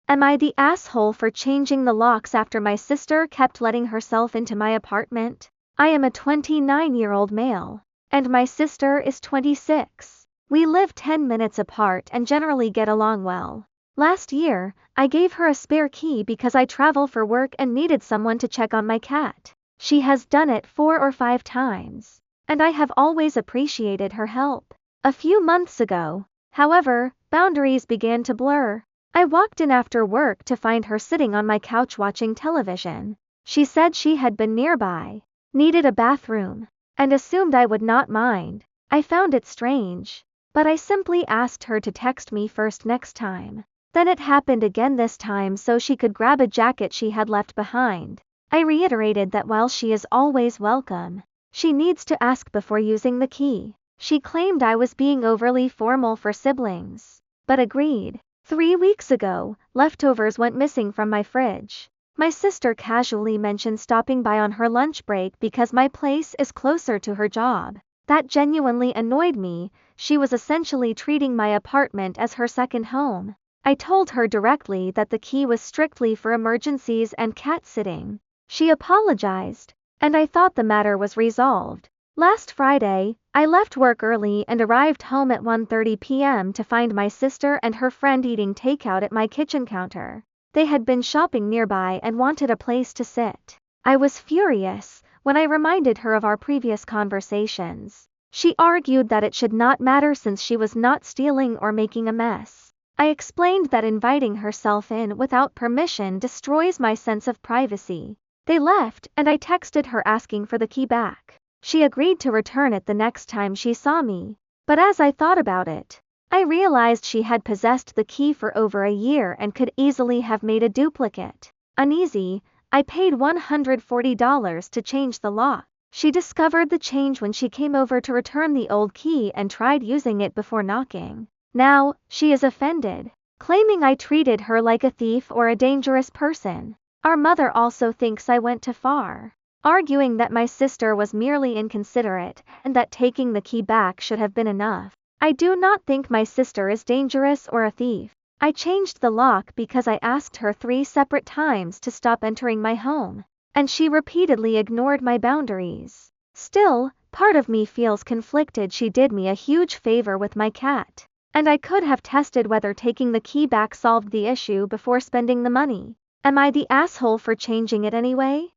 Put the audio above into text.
Am I the asshole for changing the locks after my sister kept letting herself into my apartment? I am a 29-year-old male, and my sister is 26. We live 10 minutes apart and generally get along well. Last year, I gave her a spare key because I travel for work and needed someone to check on my cat. She has done it 4 or 5 times, and I have always appreciated her help. A few months ago, however, boundaries began to blur. I walked in after work to find her sitting on my couch watching television. She said she had been nearby, needed a bathroom, and assumed I would not mind. I found it strange, but I simply asked her to text me first next time. Then it happened again this time so she could grab a jacket she had left behind. I reiterated that while she is always welcome, she needs to ask before using the key. She claimed I was being overly formal for siblings, but agreed. 3 weeks ago, leftovers went missing from my fridge. My sister casually mentioned stopping by on her lunch break because my place is closer to her job. That genuinely annoyed me. She was essentially treating my apartment as her second home. I told her directly that the key was strictly for emergencies and cat sitting. She apologized, and I thought the matter was resolved. Last Friday, I left work early and arrived home at 1:30 p.m. to find my sister and her friend eating takeout at my kitchen counter. They had been shopping nearby and wanted a place to sit. I was furious when I reminded her of our previous conversations. She argued that it should not matter since she was not stealing or making a mess. I explained that inviting herself in without permission destroys my sense of privacy. They left, and I texted her asking for the key back. She agreed to return it the next time she saw me. But as I thought about it, I realized she had possessed the key for over a year and could easily have made a duplicate. Uneasy, I paid $140 to change the lock. She discovered the change when she came over to return the old key and tried using it before knocking. Now, she is offended, claiming I treated her like a thief or a dangerous person. Our mother also thinks I went too far, arguing that my sister was merely inconsiderate and that taking the key back should have been enough. I do not think my sister is dangerous or a thief. I changed the lock because I asked her 3 separate times to stop entering my home, and she repeatedly ignored my boundaries. Still, part of me feels conflicted. She did me a huge favor with my cat, and I could have tested whether taking the key back solved the issue before spending the money. Am I the asshole for changing it anyway?